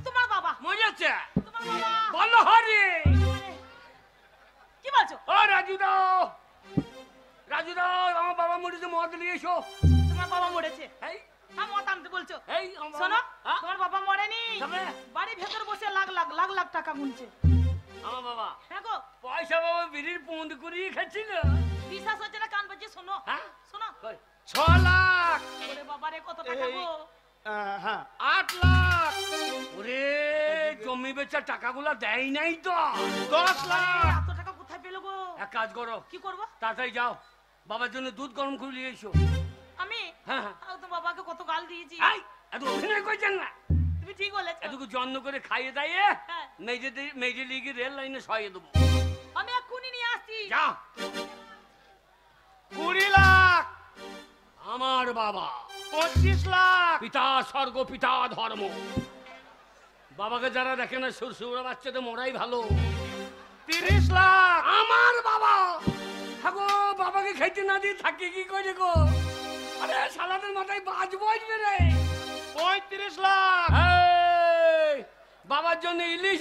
তোমার বাবা মরেছে। তোমার বাবা বলো হরি। কি বলছো? ও রাজুদা, রাজুদা, আমার বাবা মরেছে, মদ নিয়ে এসো। তোমার বাবা মরেছে? এই হ্যাঁ, মত আনতে বলছো? এই শোনো, তোমার বাবা মরেনি, তবে বাড়ির ভেতর বসে লাখ লাখ লাখ লাখ টাকা গুনছে। আমার বাবা হ্যাঁ গো, পয়সা বাবা বিড়ির পুঁদ করিয়ে খাচ্ছিল। বিশ্বাস হচ্ছে না, কান বাজে শোনো। হ্যাঁ শোনো, 6 লাখ। ওরে বাবা রে, কত টাকা গো? হ্যাঁ 8 লাখ। ওরে জমি বেচার টাকাগুলো দেয় নাই তো। 10 লাখ। এত টাকা কোথায় পেলো গো? এক কাজ করো, কি করবো? তাড়াতাড়ি যাও, বাবার জন্য দুধ গরম করে নিয়ে এসো। আমি হ্যাঁ হ্যাঁ। তো বাবাকে কত গাল দিয়েছি। এই এত অভিনয় করছেন না, তুমি ঠিক বলেছো। এতটুকু যত্ন করে খাইয়ে দাইয়ে হ্যাঁ। মেজে লিগে রেল লাইনে সরিয়ে দেবো। আমি এক্ষুনি নিয়ে আসছি। যা। 20 লাখ। আমার বাবা 25 লাখ। পিতা স্বর্গ পিতা ধর্ম, বাবাকে যারা দেখে না শ্বশুর বাচ্চাদের মরাই ভালো। 30 লাখ। আমার বাবা হাগো, বাবাকে খাইতে না দিয়ে থাকে কি করে গো? আরে সালাদের মাথায় বাজ বসবে রে। 35 লাখ। এই, বাবার জন্য ইলিশ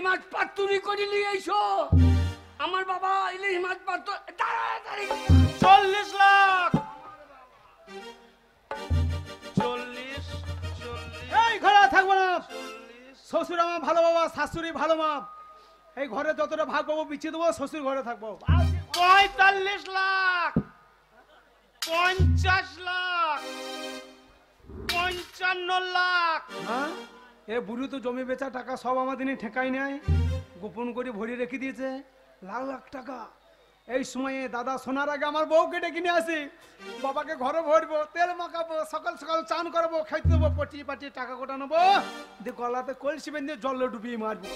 মাছ পাতুরি করে নিয়ে এসো। আমার বাবা ইলিশ মাছ তাড়াতাড়ি। 40 লাখ। 40। এই ঘরে থাকবো না। শ্বশুর আমার ভালো বাবা, শাশুড়ি ভালো মা। এই ঘরে যতটা ভাগ পাবো বিছিয়ে দেবো, শ্বশুর ঘরে থাকবো। 45 লাখ। 50 লাখ। 55 লাখ। হ্যাঁ, এ বুড়ি তো জমি বেচা টাকা সব আমাদের ঠেকাই নেয়, গোপন করে ভরে রেখে দিয়েছে লাখ লাখ টাকা। এই সময়ে দাদা শোনার আগে আমার বউকে ডেকে নিয়ে আসি, বাবাকে ঘরে ভরবো, তেল মাখাবো, সকাল সকাল চান করবো, খাইতে দেবো, পটিয়ে পাটিয়ে টাকা কোটা নেবো, দিয়ে গলাতে কলসি বেঁধে জলে ডুবিয়ে মারবো।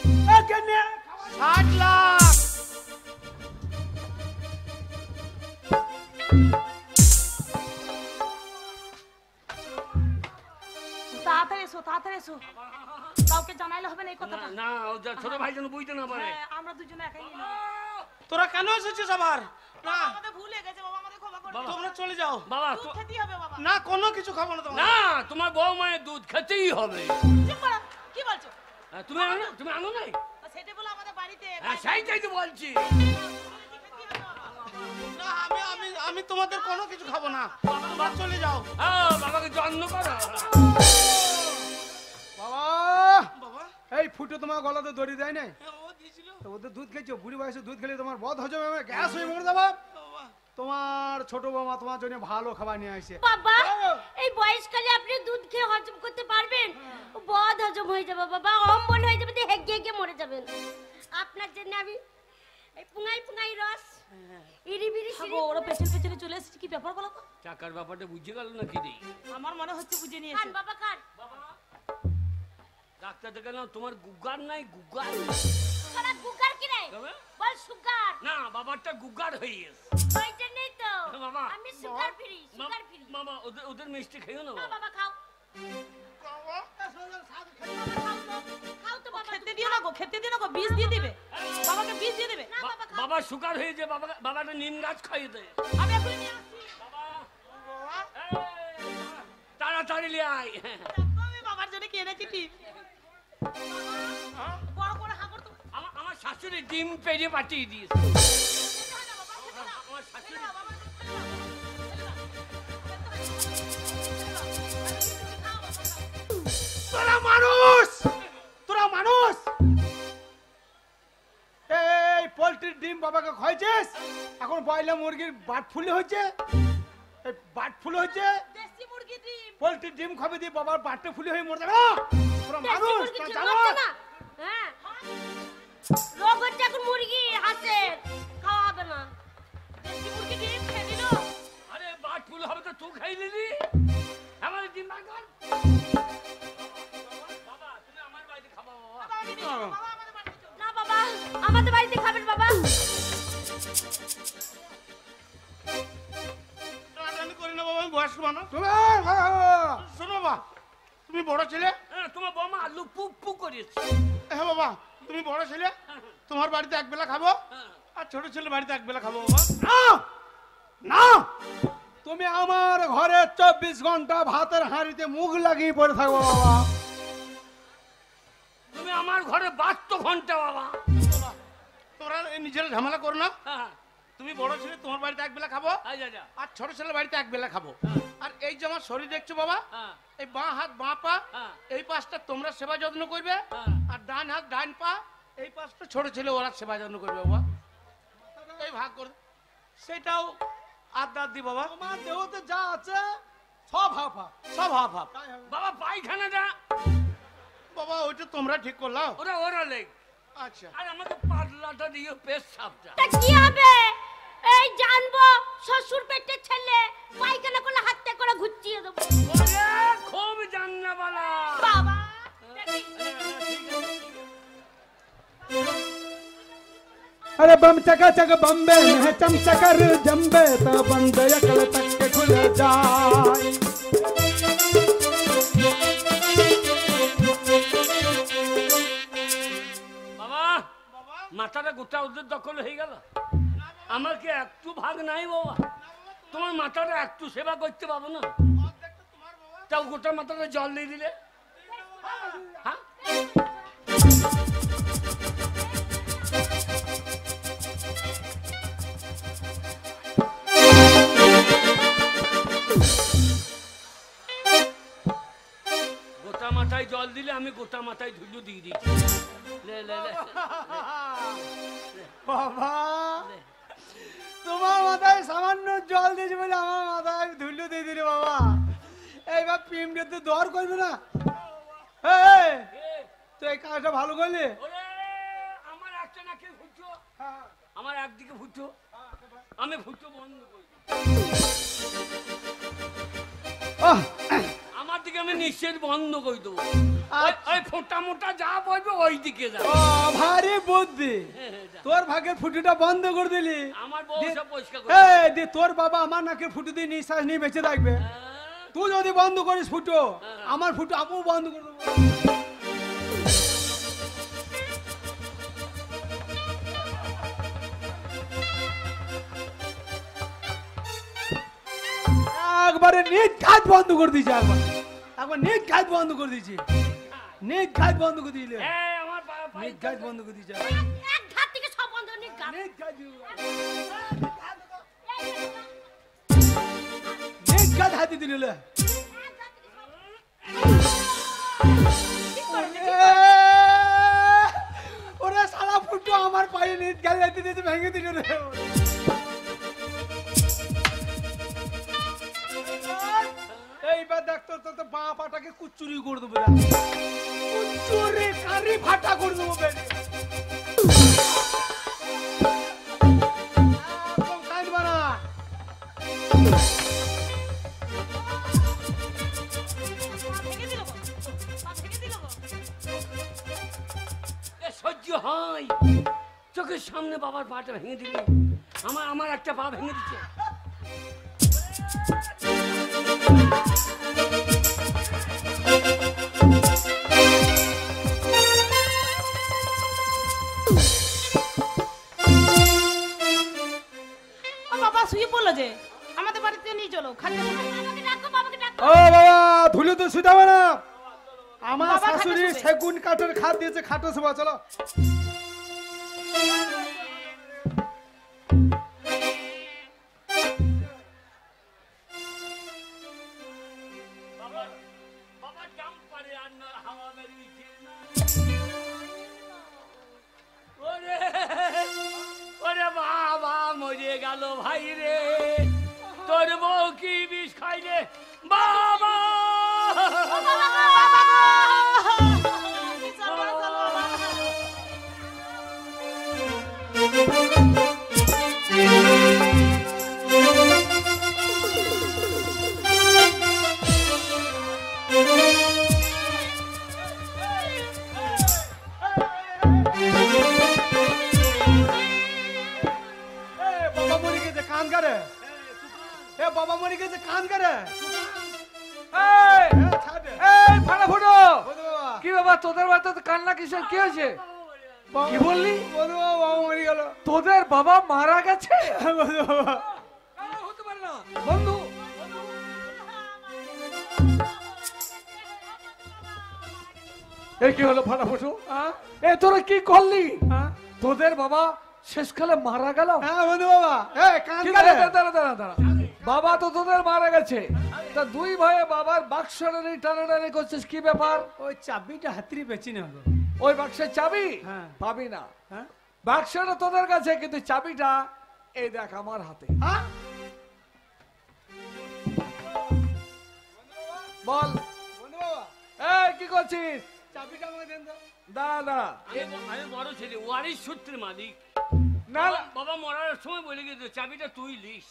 60 লাখ। তাড়াতাড়ি এসো, তাড়াতাড়ি এসো। কাউকে জানাইলে হবে না এই কথাটা। না ও যা ছোট ভাই যেন বুঝতে না পারে। হ্যাঁ, আমরা দুজনে একাই নিয়ে নেবো। তোরা কেন এসেছিস আবার? না, আমাদের ভুল হয়ে গেছে বাবা, আমাদের ক্ষমা করে দিও। তোমরা চলে যাও। বাবা দুধ খেতেই হবে বাবা। না, কোনো কিছু খাবো না তোমরা। না, তোমার বউ মায়ের দুধ খেতেই হবে। চুপ করো, কি বলছো? তুমি আনো নাই? সেটা বলে আমাদের বাড়িতে হ্যাঁ সেইটাই তো বলছি। না, আমি তোমাদের কোনো কিছু খাবো না। তোমরা চলে যাও। হ্যাঁ, বাবাকে যত্ন করো। বাবা, বাবা, এই ফুটো তোমার গলাতে দড়ি দেয় নাই? হ্যাঁ, ও দিয়েছিল। তো ওদের দুধ খেয়েছো, বুড়ি বয়সে দুধ খেলে তোমার বদ হজম হবে, গ্যাস হয়ে মরে যাবে। বাবা, তোমার ছোট বৌমা তোমার জন্য ভালো খাবার নিয়ে আসে। বাবা, এই বয়সকালে আপনি দুধ খেয়ে হজম করতে পারবেন? বদ হজম হয়ে যাবে বাবা, অম্বল হয়ে যাবে, হেগে হেগে মরে যাবেন। আপনার জন্য আমি এই পুঙ্গাই রস ইরি বিরি সিরি। ওরা পেছনে চলে এসেছে, কি ব্যাপার বলো তো? টাকার ব্যাপারটা বুঝে গেল না কি রে? আমার মনে হচ্ছে বুঝে খান নিয়েছে। বাবা খান। ডাক্তার দেখালাম, তোমার গুগার নাই, গুগার। তোরা গুগার কি রে? তবে? বল সুগার। না, বাবারটা গুগার হয়ে গেছে। ওইটা নেই তো। বাবা। আমি সুগার ফ্রি, সুগার ফ্রি। বাবা ওদের মিষ্টি খেয়েও না না বাবা। বাবা খাও। খাও তো বাবা। খেতে দিও না গো, খেতে দিও না গো, বিষ দিয়ে দিবে। বাবাকে বিষ দিয়ে দিবে। না বাবা খাও। বাবা সুগার হয়েছে, বাবাটা নিম গাছ খাইয়ে দেয়। আমি এখনই নিয়ে আসছি। বাবা, এই, তাড়াতাড়ি নিয়ে আয়। আমি বাবার জন্য কি এনেছি ঠিক। বড় করে হাগর তো। আমার শাশুড়ি ডিম পেরিয়ে পাঠিয়ে দিয়েছে। আমার শাশুড়ি তোরা মানুষ এই পোল্ট্রির ডিম বাবাকে খাইছিস, এখন বয়লা মুরগির বাট ফুলে হচ্ছে, এই বাট ফুলে হচ্ছে, দেশি মুরগি ডিম। পোল্ট্রির ডিম খাবে দিয়ে বাবার বাটটা ফুলে হয়ে মরে যাবে না। তোরা দেশি মানুষ মুরগি না খেয়ে জানো? মরছে না? হ্যাঁ, রোগ হচ্ছে এখন মুরগি হাসে, খাওয়া হবে না। দেশি মুরগি ডিম খেয়ে নিল। আরে বাট ফুল হবে তো তুই খাই নিলি। আমার ডিম বার কর। বাবা তুমি আমার বাড়িতে খাবা বাবা। বাবা আমাদের বাড়িতে চলো। না বাবা, আমাদের বাড়িতে খাবেন বাবা। টানাটানি করি না বাবা, আমি বয়স্ক মানুষ। তোরা শোনো বাবা, তুমি বড় ছেলে। হ্যাঁ, তোমার বৌমা আলু পুক পুক করেছে। হ্যাঁ বাবা, তুমি বড় ছেলে, তোমার বাড়িতে এক বেলা খাবো, আর ছোট ছেলে বাড়িতে এক বেলা খাবো বাবা। না, তুমি আমার ঘরে 24 ঘন্টা ভাতের হাঁড়িতে মুখ লাগিয়ে পড়ে থাকবো বাবা। ঘন্টা বাবা। তোমরা এই নিজেরা ঝামেলা করো না। হ্যাঁ, তুমি বড় ছেলে তোমার বাড়িতে এক বেলা খাবো, আচ্ছা আচ্ছা। আর ছোট ছেলে বাড়িতে এক বেলা খাবো। হ্যাঁ। আর এই যে আমার শরীর দেখছো বাবা, হ্যাঁ, এই বাঁ হাত বাঁ পা হ্যাঁ। এই পাশটা তোমরা সেবা যত্ন করবে, হ্যাঁ। আর ডান হাত ডান পা এই পাশটা ছোট ছেলে ওরা সেবা যত্ন করবে বাবা। এই ভাগ করে সেটাও আড্ডা দি বাবা, তোমার দেহতে যা আছে সব হাফ হাফ। সব হাফ হাফ। বাবা পায়খানাটা বাবা ওইটা তোমরা ঠিক করলাও। ওরা ওরা লেগ, আচ্ছা আর আমাকে পাতলাটা দিও, পেট সাপটা। তা কি হবে? এই জানবো শ্বশুর পেটের ছেলে পায়খানা করলে হাতটা করে ঘুচিয়ে দেবো। ওরে খুব জান্নাবালা বাবা अरे बम चका चक बम्बे में चमचकर जम्बे तो बंद अकल तक के खुल जाए। বাবা মাথাটা গোটা ওদের দখল হয়ে গেল, আমাকে একটু ভাগ নাই বাবা। তোমার মাথাটা একটু সেবা করতে পাবো না? তাও গোটা মাথাটা জল দিয়ে দিলে। হ্যাঁ গোটা মাথায় জল দিলে আমি গোটা মাথায় ধুলো দিয়ে দিই। লে লে লে বাবা তোমার মাথায় সামান্য জল দিয়েছি বলে আমার মাথায় ধুলো দিয়ে দিলে বাবা। এইবার পিমড়ে তো দর করবে না। এই, তো এই কাজটা ভালো করলে। ওরে আমার একটা নাকে ফুটো, আমার একদিকে ফুটো, আমি ফুটো বন্ধ করি। আহ, আমার দিকে আমি নিশ্চয় বন্ধ করে দেবো। ওই ফোঁটা মোটা যা বলবে ওই দিকে যা। ও, ভারী বুদ্ধি। তোর ভাগের ফুটুটা বন্ধ করে দিলি। আমার বউ সব পরিষ্কার করে। এই দে, তোর বাবা আমার নাকে ফুটু দিয়ে নিঃশ্বাস নিয়ে বেঁচে থাকবে। তুই যদি বন্ধ করিস ফুটো, আমার ফুটো আমিও বন্ধ করে দেবো। একবারে নিজ ঘাত বন্ধ করে দিয়েছি। একবার নিজ ঘাত বন্ধ করে দিয়েছি। নিজ ঘাত বন্ধ করে দিলে। এই আমার নিজ ঘাত বন্ধ করে দিয়েছি। এক ধার থেকে সব বন্ধ নেই গান। নিজ ঘাত নিজ ঘাত হাতি দিলে। ওরে সারা ফুটো আমার পায়ে নিজ গাল হাতি দিতে ভেঙে দিল রে। এইবার দেখতো তো বাঁ পাটাকে কুচুরি করে দেবো। কুচুরি কারি ফাটা করে দেবো বেরে। একদম কাঁদবা না। ভেঙে দিল গো, পা ভেঙে দিল গো। সহ্য হয়, চোখের সামনে বাবার পাটা ভেঙে দিলে। আমার একটা পা ভেঙে দিচ্ছে। ও বাবা শুয়ে পড়লো যে, আমাদের বাড়িতে নিয়ে চলো খালি। বাবাকে ডাকো, বাবাকে ডাকো। ও বাবা ধুলো তো শুধাবে না। আমার বাবা খাটে শাশুড়ি শুবে। সেগুন কাঠের খাট দিয়েছে, খাটো শোভা। চলো বাবা জাম পারে আর না হাওয়া বেরিয়েছে না। ওরে ওরে বাবা মরে গেল ভাই রে, তোর বউ কি বিষ খাইলে বাবা। কি সর্বনাশ হলো বাবা। বাবা মরে গেছে কান করে। বাবা মরে গেছে কান করে। এই ফাটা ফুটো, বধু বাবা, কি বাবা তোদের বাড়িতে তো কান্না কিসের, কি হয়েছে? কি বললি? বধু বাবা, বাবা মরে গেল। তোদের বাবা মারা গেছে? বধু বাবা, হতে পারে না বন্ধু। এ কি হলো ফাটাফুটু? হ্যাঁ? এ তোরা কি করলি? হ্যাঁ? তোদের বাবা শেষকালে মারা গেল? হ্যাঁ বন্ধু বাবা, এই কান কি কারে? দাঁড়া, দাঁড়া, দাঁড়া। বাবা তো তোদের মারা গেছে, তা দুই ভাইয়ে বাবার বাক্সটা টানাটানি করছিস, কি ব্যাপার? ওই চাবিটা হাতড়ি বেচি না হলো। ওই বাক্সের চাবি হ্যাঁ। পাবি না। হ্যাঁ? বাক্সটা তোদের কাছে, কিন্তু চাবিটা এই দেখ আমার হাতে। হ্যাঁ? বল বন্ধু বাবা, এই কি করছিস? চাবিটা আমাকে দেন তো। দাঁড়া দাঁড়া। আমি বড় ছেলে, ওয়ারিশ সূত্রের মালিক। না না, বাবা মরার সময় বলে গেছে চাবিটা তুই লিস।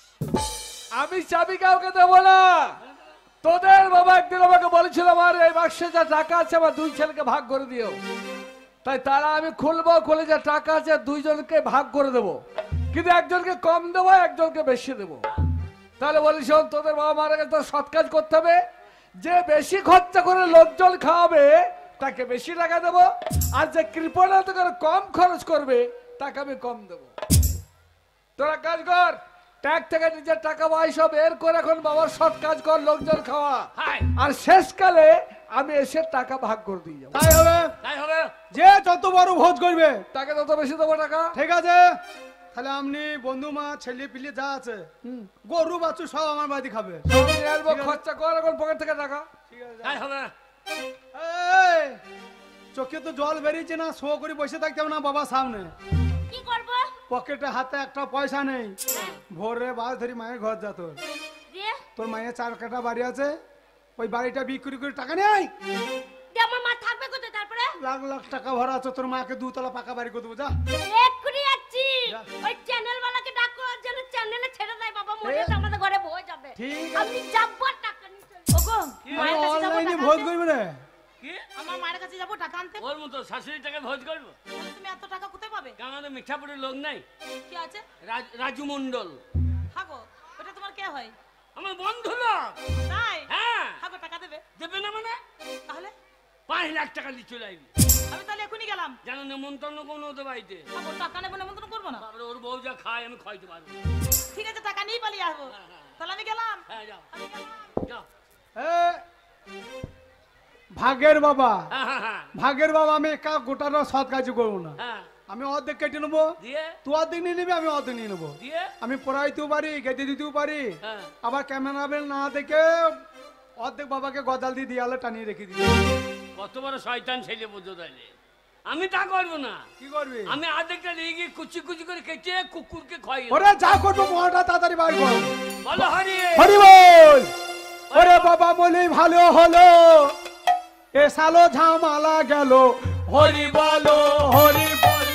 আমি চাবি কাউকে দেবো না। তোদের বাবা একদিন আমাকে বলেছিল আমার এই বাক্সে যা টাকা আছে আমার দুই ছেলেকে ভাগ করে দিও, তাই তারা আমি খুলবো, খুলে যা টাকা আছে দুইজনকে ভাগ করে দেবো, কিন্তু একজনকে কম দেবো, একজনকে বেশি দেবো। তাহলে বলিস তোদের বাবা মারা গেছে, তো সৎ কাজ করতে হবে, যে বেশি খরচা করে লোকজন খাওয়াবে তাকে বেশি টাকা দেবো, আর যে কৃপণা তো করে কম খরচ করবে তাকে আমি কম দেবো। তোরা কাজ কর, ট্যাগ থেকে নিজের টাকা পয়সা বের করে এখন বাবার সৎ কাজ কর, লোকজন খাওয়া, হাই আর শেষকালে আমি এসে টাকা ভাগ করে দিয়ে যাবো। তাই হবে, তাই হবে। যে যত বড় ভোজ করবে তাকে তত বেশি দেবো টাকা। ঠিক আছে। তাহলে আপনি বন্ধু মা ছেলে পিলে যা আছে গরু বাছু সব আমার বাড়ি খাবে। সব নিয়ে আসবো, খরচা কর এখন পকেট থেকে টাকা। ঠিক আছে। তাই হবে। এই, চোখে তো জল বেরিয়েছে না, শো করে বসে থাকতে হবে না বাবার সামনে। কি করব? পকেটে হাতে একটা পয়সা নেই, ভোরে বাস ধরি মায়ের ঘর যা। তোর দিয়ে তোর মায়ের 4 কাঠা বাড়ি আছে, ওই বাড়িটা বিক্রি করে টাকা নেই। দিয়ে আমার মা থাকবে কোথায় তারপরে? লাখ লাখ টাকা ভরা আছে, তোর মাকে 2 তলা পাকা বাড়ি করে দেবো যা। এক্ষুনি যাচ্ছি। যা। ওই চ্যানেল ওয়ালাকে ডাকো, যেন চ্যানেলে ছেড়ে দেয়, বাবা মরে তো আমাদের ঘরে বয়ে যাবে। ঠিক আছে। আমি যাবো আর টাকা নিয়ে চলে যাবো। ওগো, মায়ের কাছে যাবো অনলাইনে টাকা ভোজ আনতে। করবে রে। কি আমার মায়ের কাছে যাবো টাকা আনতে। ওর মতো শাশুড়ি টাকা ভোজ করবো? তাহলে তুমি এত টাকা কোথায় পাবে? আমাদের মিঠাপুরের লোক নাই, কি আছে? রাজু মন্ডল হাগো, ওটা তোমার কে হয়? আমার বন্ধু লোক। তাই? হ্যাঁ, হাগো, টাকা দেবে? দেবে না মানে? তাহলে 5 লাখ টাকা দিয়ে চলে আসবি। আমি তাহলে এখনই গেলাম। জানো নেমন্তন্ন কোনো ওদের বাড়িতে। হাগো, টাকা নেবো, নেমন্তন্ন করবো না। তারপরে ওর বউ যা খায় আমি খাইতে পারবো। ঠিক আছে, টাকা নিয়ে পালিয়ে আসবো। তাহলে আমি গেলাম। হ্যাঁ যাও আমি গেলাম। যাও। এ, ভাগের বাবা, হ্যাঁ হ্যাঁ হ্যাঁ ভাগের বাবা, আমি একা গোটাটা সৎ কাজ করবো না। হ্যাঁ আমি অর্ধেক কেটে নেবো, দিয়ে তুই অর্ধেক নিয়ে নিবি, আমি অর্ধেক নিয়ে নেবো। দিয়ে আমি পড়াইতেও পারি, গেঁথে দিতেও পারি, হ্যাঁ আবার ক্যামেরাম্যান না দেখে অর্ধেক বাবাকে গজাল দিয়ে দিয়ালে টানিয়ে রেখে দিবি। কত বড় শয়তান ছেলে বুঝো তাইলে। আমি তা করবো না, কি করবি? আমি আধেকটা নিয়ে গিয়ে কুচি কুচি করে কেটে কুকুরকে খাই। ওরে যা করবো মহাটা তাড়াতাড়ি বার কর। বলো হরি। হরি বল। ওরে বাবা বলি ভালো হলো, এ সালো ঝামালা গেল, হরি বলো হরি বল।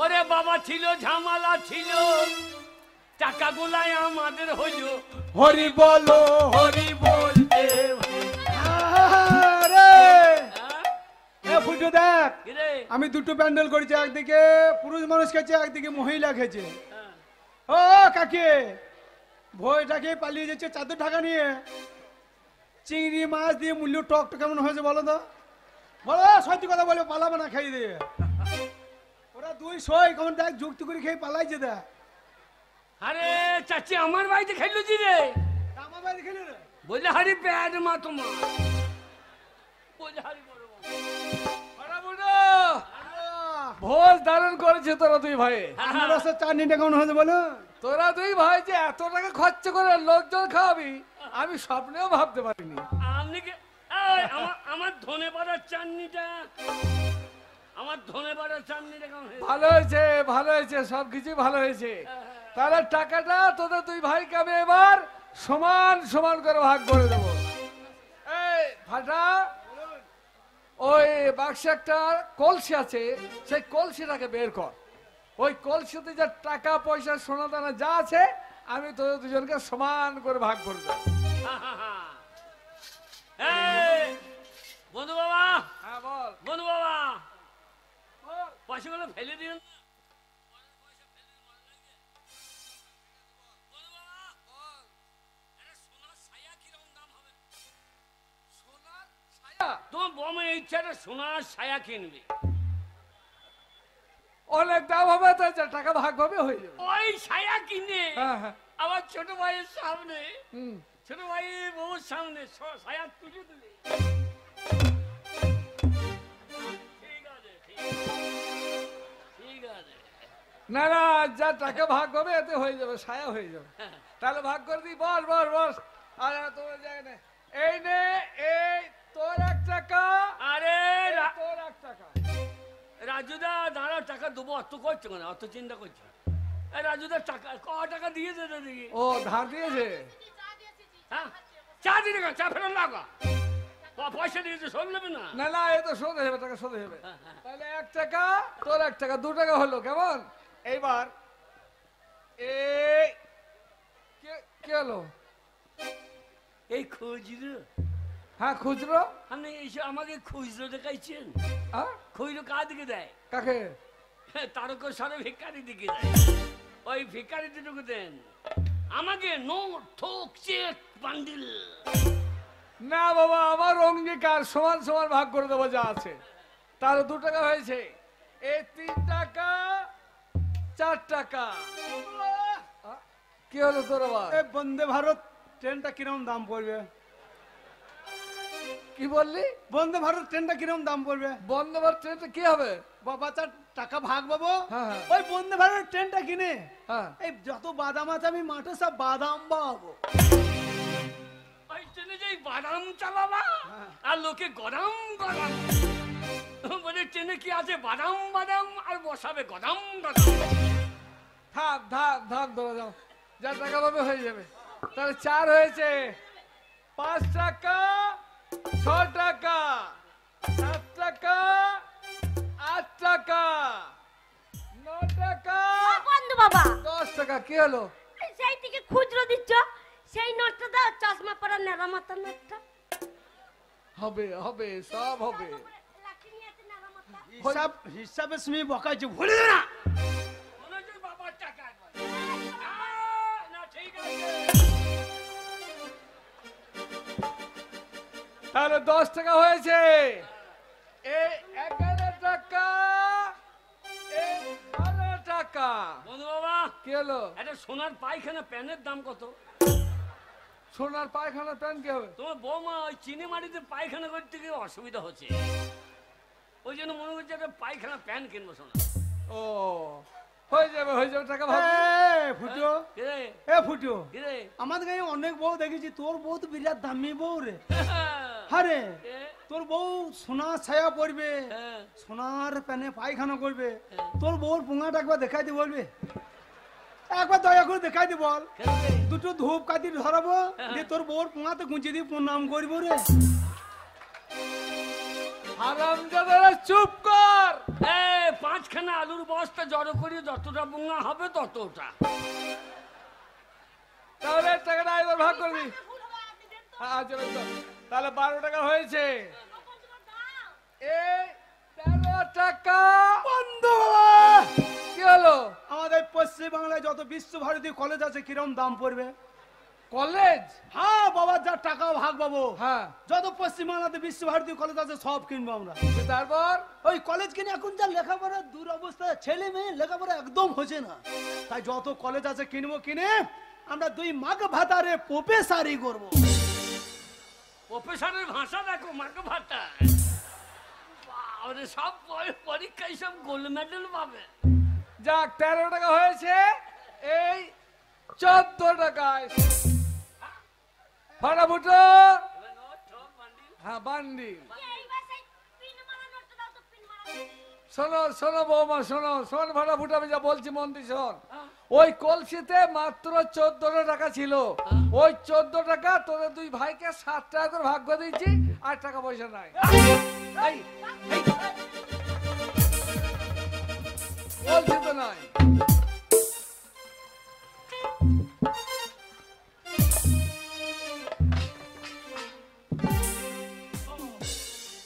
ওরে বাবা ছিল ঝামেলা ছিল, টাকা গুলাই আমাদের হইল। হরি বলো হরি বলতে। রে এ ফুটু দেখ, কিরে? আমি দুটো প্যান্ডেল করেছি, একদিকে পুরুষ মানুষ খেয়েছে, একদিকে মহিলা খেয়েছে। ও কাকে ভয়টাকে পালিয়ে যাচ্ছে চাদর ঢাকা নিয়ে। চিংড়ি মাছ দিয়ে মূল্য টক কেমন হয়েছে বলো তো? বলো সত্যি কথা বলবে, পালাবে না খেয়ে দিয়ে। ওরা দুই সই কেমন দেখ যুক্তি করে খেয়ে পালাইছে দেখ। আরে চাচি আমার বাড়িতে খেললো জি রে। আমার বাড়ি খেলে রে। বললে হারি প্যাড মা তোমার, বললে হারি বড় মা। ভোজ দারুণ করেছে তোরা দুই ভাই। আমার রসের চাটনিটা কেমন হয়েছে বলো? তোরা দুই ভাই যে এত টাকা খরচা করে লোকজন খাওয়াবি আমি স্বপ্নেও ভাবতে পারিনি। আপনি কি এই, আমার ধনে পাতার চাটনিটা, আমার ধনে পাতার চাটনিটা কেমন হয়েছে? ভালো হয়েছে, ভালো হয়েছে, সবকিছু ভালো হয়েছে। তাহলে টাকাটা তোদের দুই ভাইকে আমি এবার সমান সমান করে ভাগ করে দেবো। এই ফাটা, ওই বাক্সে একটা কলসি আছে, সেই কলসিটাকে বের কর। ওই কলসিতে যা টাকা পয়সা সোনা দানা যা আছে আমি তোদের দুজনকে সমান করে ভাগ করে দেবো। এই, বন্ধু বাবা, হ্যাঁ বল। বন্ধু বাবা, পয়সাগুলো ফেলে দিন। তোমার বমে ইচ্ছাটা সোনার ছায়া কিনবে। অনেক দাম হবে, তাই যা টাকা ভাগ হবে হয়ে যাবে। ওই ছায়া কিনে হ্যাঁ হ্যাঁ আমার ছোট ভাইয়ের সামনে, হুম। ছোট ভাইয়ের বউর সামনে ছায়া তুলে দিলে। ঠিক আছে, ঠিক আছে। না না, যা টাকা ভাগ হবে এতে হয়ে যাবে, ছায়া হয়ে যাবে। তাহলে ভাগ করে দিই, বস বস বস। আর তোমার জায়গা নে, এই নে, এই তোর 1 টাকা, আরে এই তোর 1 টাকা। রাজুদা দাঁড়া, টাকা দেবো, অত করছো কেন, অত চিন্তা করছো? রাজুদা টাকা টাকা দিয়েছে তো দেখি। ও ধার দিয়েছে? হ্যাঁ, চা দিলে কেন, চা ফেরত লাগা, পয়সা দিয়েছে, শোধ নেবে না? না না, এ তো শোধ হবে, টাকা শোধ হবে। তাহলে 1 টাকা, তোর 1 টাকা, 2 টাকা হলো, কেমন? এইবার এই কি হলো? এই খুচরো, হ্যাঁ খুচরো। আপনি এইসব আমাকে খুচরো দেখাইছেন? হ্যাঁ, খুচরো কার দিকে দেয়? কাকে? তারকেশ্বরে ভিক্ষারি দিকে দেয়, ওই ভিক্ষারি দুটোকে দেন। আমাকে নোট থোক চেক বান্ডিল। না বাবা, আমার অঙ্গীকার, সমান সমান ভাগ করে দেবো যা আছে। তার 2 টাকা হয়েছে, এই 3 টাকা, 4 টাকা। কি হলো তোর আবার? এই বন্দে ভারত ট্রেনটা কিরম দাম পড়বে? কি বললি? বন্দে ভারত ট্রেনটা কিরম দাম পড়বে? বন্দে ভারত ট্রেনটা কি হবে? বাবা তার টাকা ভাগ পাবো। হ্যাঁ, হ্যাঁ। ওই বন্দে ভারত ট্রেনটা কিনে হ্যাঁ, এই যত বাদাম আছে আমি মাঠে সব বাদাম পাবো। ওই ট্রেনে যে বাদাম চালাবা আর লোকে গরম গরম বলে, ট্রেনে কি আছে বাদাম বাদাম আর বসাবে গদাম গদাম। থাম থাম থাম, ধরে যাও, যা টাকা পাবে হয়ে যাবে। তাহলে 4 হয়েছে, 5 টাকা, 6 টাকা, 7 টাকা, 8 টাকা, 9 টাকা, বন্ধু বাবা, 10 টাকা। কি হলো? এই সেই থেকে খুচরো দিচ্ছ, সেই নোটটা দাও, চশমা পরা নেড়া মাথা নোটটা। হবে হবে, সব হবে। লাঠি নিয়ে আছে নেড়া মাথা। হিসাবে তুমি বকাইছি, ভুলে দে না। মনে হচ্ছে বাবার টাকা একবার। না ঠিক আছে। তাহলে 10 টাকা হয়েছে, এই 11 টাকা, এই 12 টাকা। বন্ধু বাবা, কি হলো? একটা সোনার পায়খানা প্যানের দাম কত? সোনার পায়খানা প্যান কি হবে? তোমার বৌমা ওই চিনি মাটিতে পায়খানা করতে গিয়ে অসুবিধা হচ্ছে, ওই জন্য মনে করছে একটা পায়খানা প্যান কিনবো সোনা। ও হয়ে যাবে, হয়ে যাবে, টাকা ভাগ। ফুটো, কিরে এ ফুটো, কিরে আমাদের গায়ে অনেক বউ দেখেছি, তোর বউ তো বিরাট দামি বউ রে। আরে এ, তোর বউ সোনা ছায়া পরবে, হ্যাঁ। সোনার প্যানে পায়খানা করবে। তোর বউর পুঙাটা একবার দেখাই দি, বলবে একবার দয়া করে দেখাই দি, বল। কেন রে? দুটো ধূপ কাটি ধরাবো, দিয়ে তোর বউর পুঙাতে গুঁজে দিয়ে প্রণাম করবো রে। হারামজাদারা চুপ কর। এ, 5খানা আলুর বস্তা জড়ো করে যতটা বুঙা হবে ততটা। তাহলে টাকাটা এবার ভাগ করে দি। হ্যাঁ চলো তো। তাহলে 12 টাকা হয়েছে, এই 13 টাকা। বন্ধু বাবা, কি হলো? আমাদের পশ্চিম বাংলায় যত বিশ্বভারতী কলেজ আছে কিরম দাম পড়বে? কলেজ? হ্যাঁ বাবা, যা টাকা ভাগ পাবো, হ্যাঁ। যত পশ্চিম বাংলাতে বিশ্বভারতী কলেজ আছে সব কিনবো আমরা। তারপর ওই কলেজ কিনে এখন যা লেখাপড়া দুরবস্থা, ছেলে মেয়ে লেখাপড়া একদম হচ্ছে না, তাই যত কলেজ আছে কিনবো, কিনে আমরা 2 মাঘ ভাতারে প্রফেসারি করবো। প্রফেসরের ভাষা দেখো, মাকে ভাতা। বাবারে, সব পরীক্ষায় সব গোল্ড মেডেল পাবে। যাক, 13 টাকা হয়েছে, এই 14 টাকায় ফাটাফুটো। হ্যাঁ বান্ডি। এইবার সেই পিন মারা নোটটা দাও তো, পিন মারা। শোনো শোনো বৌমা, শোনো, শোন ফাটাফুটো, আমি যা বলছি মন দিয়ে শোন। ওই কলসিতে মাত্র 14 টাকা ছিল, ওই 14 টাকা তোদের 2 ভাইকে 7 টাকা করে ভাগ করে দিয়েছি, আর টাকা পয়সা নাই। এই, এই, বলছি তো নাই।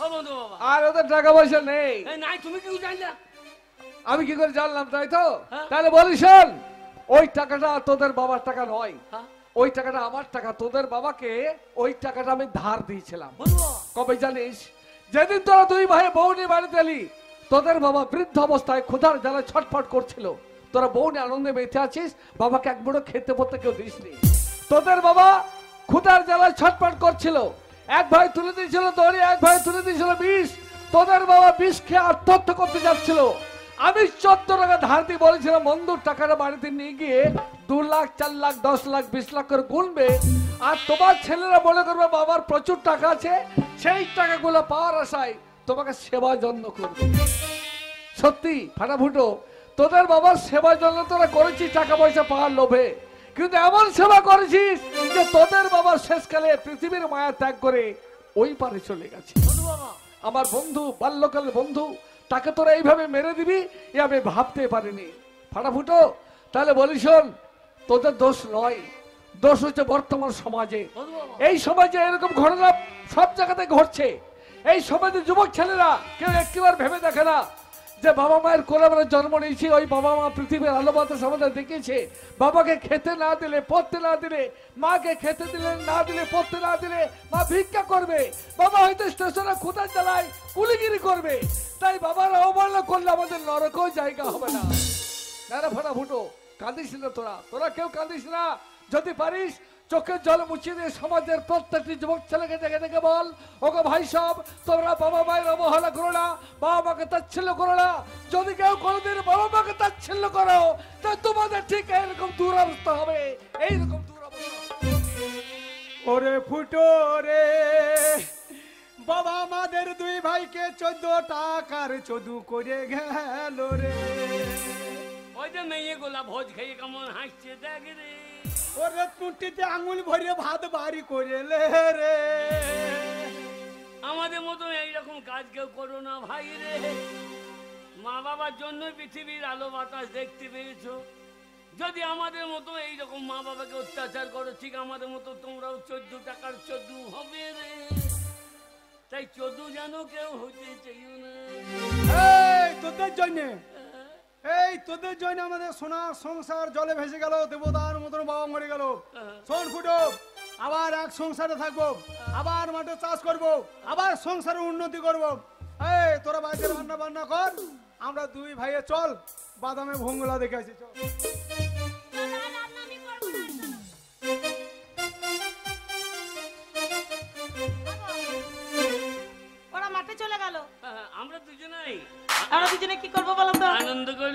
ও বন্ধু বাবা, আর ওদের টাকা পয়সা নেই। এই নাই, তুমি কি জানলা? আমি কি করে জানলাম, তাই তো? হ্যাঁ। তাহলে বলি শোন, ওই টাকাটা তোদের বাবার টাকা নয়, হ্যাঁ? ওই টাকাটা আমার টাকা। তোদের বাবাকে ওই টাকাটা আমি ধার দিয়েছিলাম। বন্ধু, কবে জানিস? যেদিন তোরা 2 ভাই বউ নিয়ে বাড়িতে এলি, তোদের বাবা বৃদ্ধ অবস্থায় ক্ষুধার জ্বালায় ছটফট করছিল, তোরা বউ নিয়ে আনন্দে বেঁচে আছিস, বাবাকে এক মুঠো খেতে পড়তে কেউ দিসনি। তোদের বাবা ক্ষুধার জ্বালায় ছটফট করছিল, এক ভাই তুলে দিয়েছিল দড়ি, এক ভাই তুলে দিয়েছিল বিষ। তোদের বাবা বিষ খেয়ে আত্মহত্যা করতে যাচ্ছিল। আমি 14 টাকা ধার দিয়ে বলেছিলাম বন্ধুর টাকাটা বাড়িতে নিয়ে গিয়ে 2 লাখ 4 লাখ 10 লাখ 20 লাখ করে গুনবে, আর তোমার ছেলেরা মনে করবে বাবার প্রচুর টাকা আছে, সেই টাকাগুলো পাওয়ার আশায় তোমাকে সেবা যত্ন করবে। সত্যি ফাটাফুটো, তোদের বাবার সেবা যত্ন তোরা করেছিস টাকা পয়সা পাওয়ার লোভে, কিন্তু এমন সেবা করেছিস যে তোদের বাবার শেষকালে পৃথিবীর মায়া ত্যাগ করে ওই পারে চলে গেছে। আমার বন্ধু, বাল্যকালের বন্ধু, তাকে তোরা এইভাবে মেরে দিবি এ আমি ভাবতে পারিনি। ফাটাফুটো, তাহলে বলি শোন, তোদের দোষ নয়, দোষ হচ্ছে বর্তমান সমাজে। এই সমাজে এরকম ঘটনা সব জায়গাতে ঘটছে। এই সমাজে যুবক ছেলেরা কেউ একটিবার ভেবে দেখে না যে বাবা মায়ের কোলে আমরা জন্ম নিয়েছি, ওই বাবা মা পৃথিবীর আলো বাতাস আমাদের দেখিয়েছে। বাবাকে খেতে না দিলে, পড়তে না দিলে, মাকে খেতে দিলে না দিলে, পড়তে না দিলে মা ভিক্ষা করবে, বাবা হয়তো স্টেশনে ক্ষুধার জ্বালায় কুলিগিরি করবে। তাই বাবার অবহেলা করলে আমাদের নরকেও জায়গা হবে না। ফাটাফুটো, কাঁদিস না তোরা, তোরা কেউ কাঁদিস না। যদি পারিস চোখের জল মুছিয়ে দিয়ে সমাজের প্রত্যেকটি যুবক ছেলেকে দেখে দেখে বল, ওগো ভাই সব, তোমরা বাবা মায়ের অবহেলা করো না, বাবা মাকে তাচ্ছিল্য করো না। যদি কেউ কোনোদিন বাবা মাকে তাচ্ছিল্য করো, তা তোমাদের ঠিক এইরকম দুরবস্থা হবে, এইরকম দুরবস্থা। ওরে ফুটো রে, বাবা আমাদের 2 ভাইকে 14 টাকার চদু করে গেল রে। ওই যে মেয়েগুলা ভোজ খেয়ে কেমন হাসছে দেখ রে। ওরে টুটিতে আঙুল ভরে ভাত বাড়ি করে রে। আমাদের মতো এইরকম কাজ কেউ করো না ভাই রে। মা বাবার জন্য পৃথিবীর আলো বাতাস দেখতে পেয়েছো। যদি আমাদের মতো এইরকম মা বাবাকে অত্যাচার করো, ঠিক আমাদের মতো তোমরাও 14 টাকার চদু হবে রে। তাই চদু যেন কেউ হতে চাইও না। এই তোদের জন্য, এই তোদের জন্য আমাদের সোনা সংসার জলে ভেসে গেল, দেবতার মতন বাবা মরে গেল। শোন ফুটো, আবার এক সংসারে থাকবো, আবার মাঠে চাষ করব, আবার সংসারে উন্নতি করব। এই তোরা বাড়িতে রান্না বান্না কর, আমরা 2 ভাইয়ে চল বাদামে ভঙ্গলা দেখে আসি। চল। ওরা মাঠে চলে গেল, আমরা দুজনেই আমরা দুজনে কি করবো বলো তো? আনন্দ করে